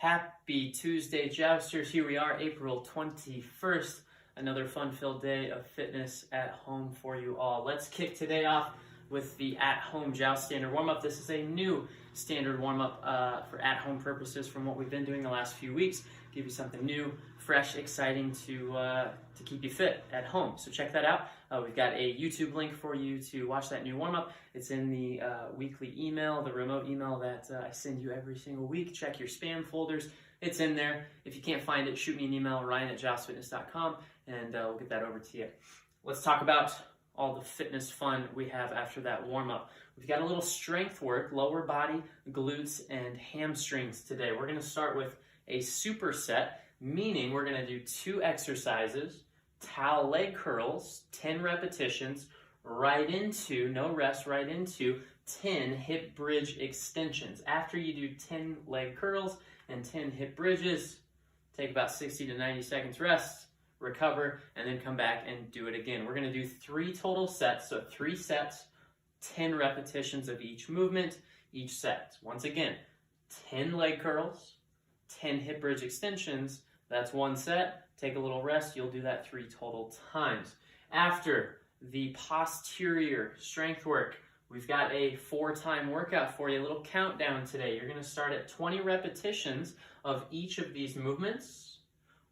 Happy Tuesday, Jousters. Here we are, April 21st. Another fun-filled day of fitness at home for you all. Let's kick today off with the at-home Joust standard warm-up. This is a new standard warm-up for at-home purposes from what we've been doing the last few weeks. Give you something new, fresh, exciting to keep you fit at home. So check that out. We've got a YouTube link for you to watch that new warm-up. It's in the weekly email, the remote email that I send you every single week. Check your spam folders. It's in there. If you can't find it, shoot me an email, ryan@joustfitness.com, and we'll get that over to you. Let's talk about all the fitness fun we have after that warm-up. We've got a little strength work, lower body, glutes, and hamstrings today. We're going to start with a superset, meaning we're going to do 2 exercises, towel leg curls, 10 repetitions, right into, no rest, right into 10 hip bridge extensions. After you do 10 leg curls and 10 hip bridges, take about 60 to 90 seconds rest, recover, and then come back and do it again. We're going to do 3 total sets, so 3 sets, 10 repetitions of each movement, each set. Once again, 10 leg curls, 10 hip bridge extensions, that's 1 set. Take a little rest, you'll do that 3 total times. After the posterior strength work, we've got a 4-time workout for you, a little countdown today. You're gonna start at 20 repetitions of each of these movements.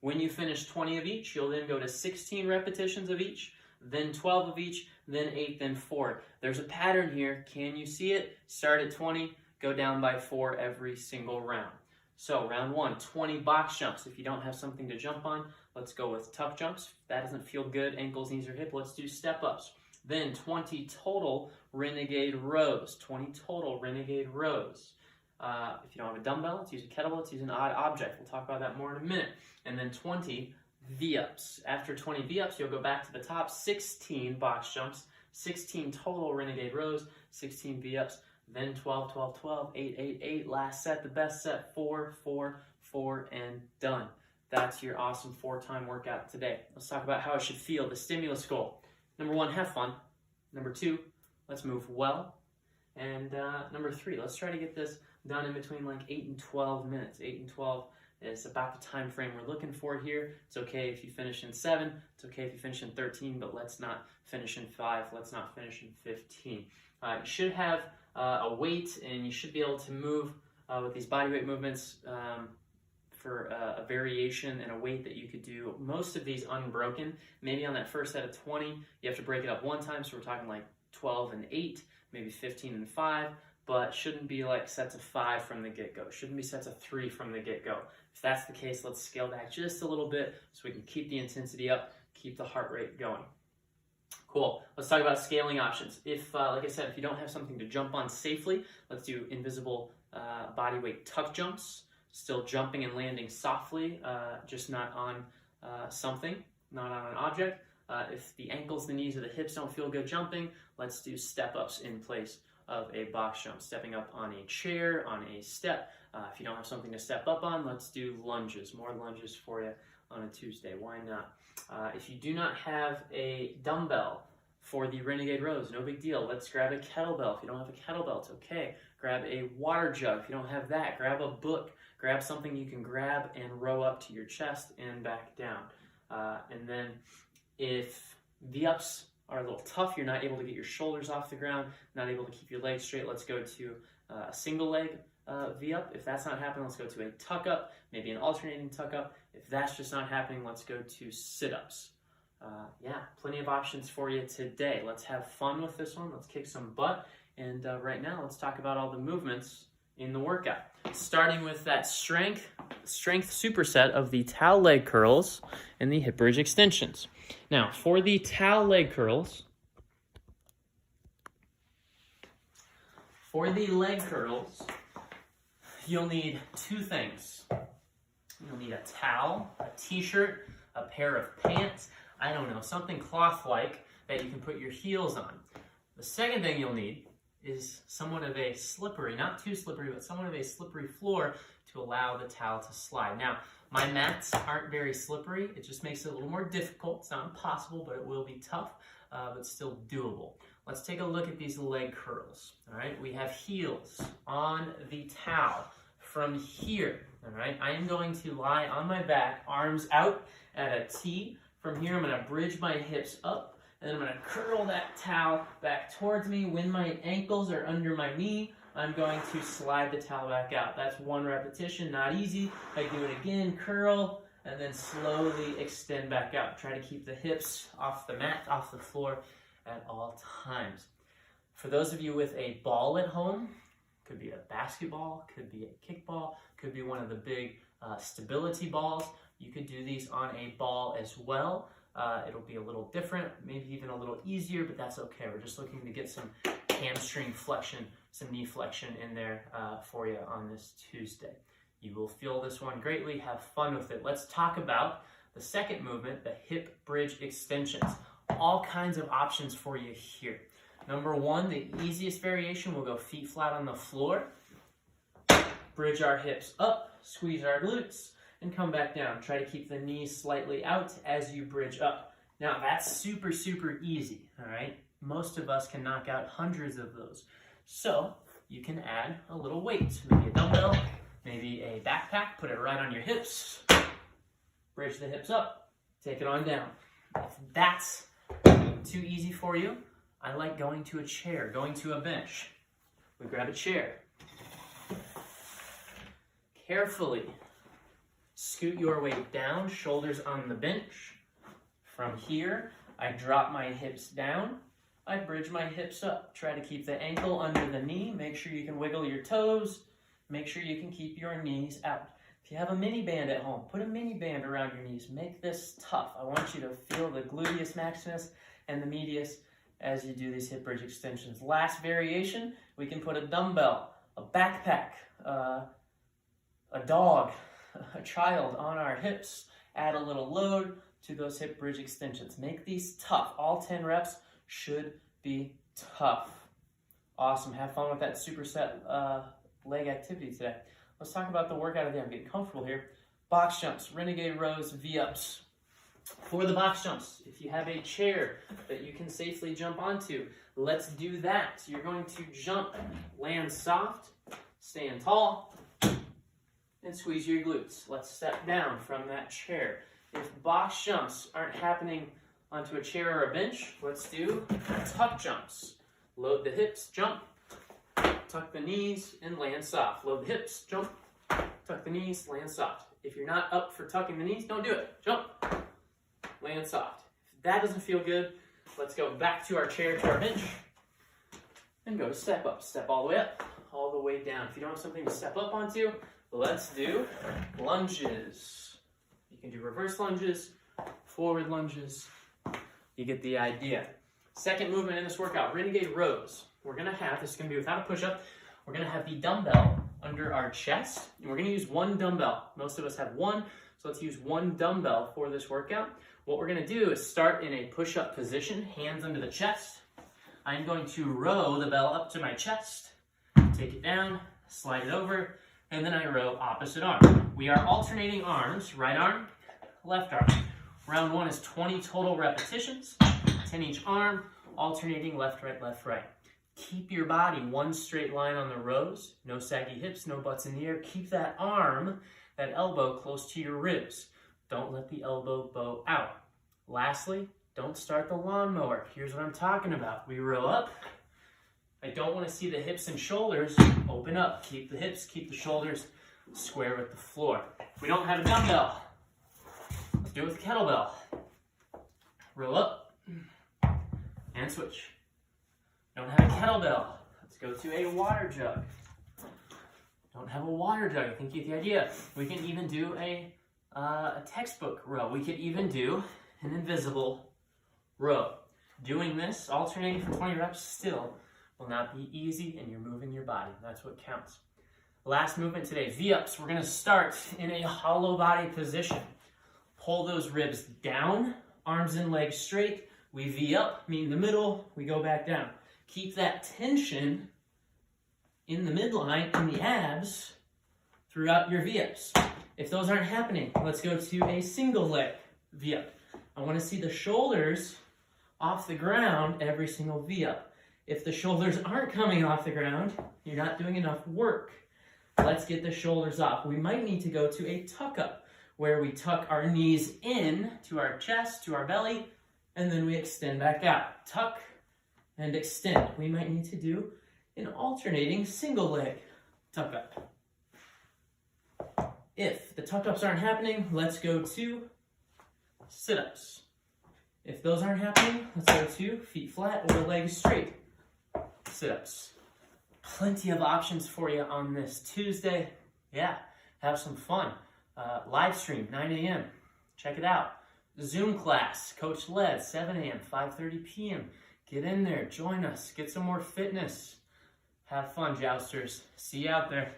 When you finish 20 of each, you'll then go to 16 repetitions of each, then 12 of each, then 8, then 4. There's a pattern here. Can you see it? Start at 20, go down by 4 every single round. So round 1, 20 box jumps. If you don't have something to jump on, let's go with tuck jumps. If that doesn't feel good, ankles, knees, or hip, let's do step ups. Then 20 total Renegade rows. 20 total Renegade rows. If you don't have a dumbbell, let's use a kettlebell, let's use an odd object. We'll talk about that more in a minute. And then 20 V-ups. After 20 V-ups, you'll go back to the top, 16 box jumps, 16 total Renegade rows, 16 V-ups, then 12, 12, 12, 8, 8, 8. Last set, the best set, 4, 4, 4, and done. That's your awesome 4-time workout today. Let's talk about how it should feel, the stimulus goal. Number 1, have fun. Number 2, let's move well. And number 3, let's try to get this done in between like 8 and 12 minutes. 8 and 12 is about the time frame we're looking for here. It's okay if you finish in 7. It's okay if you finish in 13, but let's not finish in 5. Let's not finish in 15. You should have a weight, and you should be able to move with these bodyweight movements for a variation and a weight that you could do most of these unbroken. Maybe on that first set of 20, you have to break it up 1 time, so we're talking like 12 and 8, maybe 15 and 5, but shouldn't be like sets of 5 from the get-go. Shouldn't be sets of 3 from the get-go. If that's the case, let's scale back just a little bit so we can keep the intensity up, keep the heart rate going. Cool. Let's talk about scaling options. If, like I said, if you don't have something to jump on safely, let's do invisible bodyweight tuck jumps. Still jumping and landing softly, just not on something, not on an object. If the ankles, the knees, or the hips don't feel good jumping, let's do step-ups in place of a box jump. Stepping up on a chair, on a step. If you don't have something to step up on, let's do lunges. More lunges for you on a Tuesday. Why not? If you do not have a dumbbell for the Renegade rows, no big deal. Let's grab a kettlebell. If you don't have a kettlebell, it's okay. Grab a water jug. If you don't have that, grab a book. Grab something you can grab and row up to your chest and back down. And then if V-ups are a little tough, you're not able to get your shoulders off the ground, not able to keep your legs straight, let's go to a single leg V-up. If that's not happening, let's go to a tuck-up, maybe an alternating tuck-up. If that's just not happening, let's go to sit-ups. Yeah, plenty of options for you today. Let's have fun with this one. Let's kick some butt. And right now, let's talk about all the movements in the workout. Starting with that strength superset of the towel leg curls and the hip bridge extensions. Now, for the towel leg curls, you'll need 2 things. You'll need a towel, a t-shirt, a pair of pants, I don't know, something cloth-like that you can put your heels on. The second thing you'll need is somewhat of a slippery, not too slippery, but somewhat of a slippery floor to allow the towel to slide. Now, my mats aren't very slippery. It just makes it a little more difficult. It's not impossible, but it will be tough, but still doable. Let's take a look at these leg curls. All right, we have heels on the towel. from here, all right? I am going to lie on my back, arms out at a T. From here, I'm gonna bridge my hips up, and then I'm gonna curl that towel back towards me. When my ankles are under my knee, I'm going to slide the towel back out. That's one repetition, not easy. I do it again, curl, and then slowly extend back out. Try to keep the hips off the mat, off the floor at all times. For those of you with a ball at home, could be a basketball, could be a kickball, could be one of the big stability balls. You could do these on a ball as well. It'll be a little different, maybe even a little easier, but that's okay. We're just looking to get some hamstring flexion, some knee flexion in there for you on this Tuesday. You will feel this one greatly. Have fun with it. Let's talk about the second movement, the hip bridge extensions. All kinds of options for you here. Number one, the easiest variation, we'll go feet flat on the floor, bridge our hips up, squeeze our glutes, and come back down. Try to keep the knees slightly out as you bridge up. Now, that's super, super easy, all right? Most of us can knock out hundreds of those. So you can add a little weight, maybe a dumbbell, maybe a backpack, put it right on your hips, bridge the hips up, take it on down. If that's too easy for you, I like going to a chair, going to a bench. We grab a chair. Carefully scoot your weight down, shoulders on the bench. From here, I drop my hips down. I bridge my hips up. Try to keep the ankle under the knee. Make sure you can wiggle your toes. Make sure you can keep your knees out. If you have a mini band at home, put a mini band around your knees. Make this tough. I want you to feel the gluteus maximus and the medius as you do these hip bridge extensions. Last variation, we can put a dumbbell, a backpack, a dog, a child on our hips. Add a little load to those hip bridge extensions. Make these tough. All 10 reps should be tough. Awesome. Have fun with that superset leg activity today. Let's talk about the workout of the day. I'm getting comfortable here. Box jumps, Renegade rows, V-ups. For the box jumps, if you have a chair that you can safely jump onto, let's do that. You're going to jump, land soft, stand tall, and squeeze your glutes. Let's step down from that chair. If box jumps aren't happening onto a chair or a bench, let's do tuck jumps. Load the hips, jump, tuck the knees, and land soft. Load the hips, jump, tuck the knees, land soft. If you're not up for tucking the knees, don't do it. Jump, land soft. If that doesn't feel good, let's go back to our chair, to our bench, and go to step up. Step all the way up, all the way down. If you don't have something to step up onto, let's do lunges. You can do reverse lunges, forward lunges. You get the idea. Second movement in this workout, Renegade rows. We're gonna have, this is gonna be without a push-up, we're gonna have the dumbbell under our chest, and we're gonna use one dumbbell. Most of us have one, so let's use one dumbbell for this workout. What we're gonna do is start in a push-up position, hands under the chest. I'm going to row the bell up to my chest, take it down, slide it over, and then I row opposite arm. We are alternating arms, right arm, left arm. Round one is 20 total repetitions, 10 each arm, alternating left, right. Keep your body one straight line on the rows, no saggy hips, no butts in the air. Keep that arm, that elbow close to your ribs. Don't let the elbow bow out. Lastly, don't start the lawnmower. Here's what I'm talking about. We row up. I don't want to see the hips and shoulders open up. Keep the hips, keep the shoulders square with the floor. If we don't have a dumbbell, let's do it with a kettlebell. Roll up and switch. Don't have a kettlebell. Let's go to a water jug. Don't have a water jug. I think you get the idea. We can even do a textbook row. We could even do an invisible row. Doing this, alternating for 20 reps, still will not be easy, and you're moving your body. That's what counts. Last movement today, V-ups. We're gonna start in a hollow body position. Pull those ribs down, arms and legs straight. We V up, meet in the middle, we go back down. Keep that tension in the midline, in the abs, throughout your V-ups. If those aren't happening, let's go to a single leg V-up. I wanna see the shoulders off the ground every single V-up. If the shoulders aren't coming off the ground, you're not doing enough work. let's get the shoulders off. We might need to go to a tuck up, where we tuck our knees in to our chest, to our belly, and then we extend back out. Tuck and extend. We might need to do an alternating single leg tuck up. If the tuck ups aren't happening, let's go to sit-ups. If those aren't happening, let's go to feet flat or legs straight sit-ups. Plenty of options for you on this Tuesday. Yeah, have some fun. Live stream, 9 a.m. Check it out. Zoom class, coach led, 7 a.m., 5:30 p.m. Get in there, join us, get some more fitness. Have fun, Jousters. See you out there.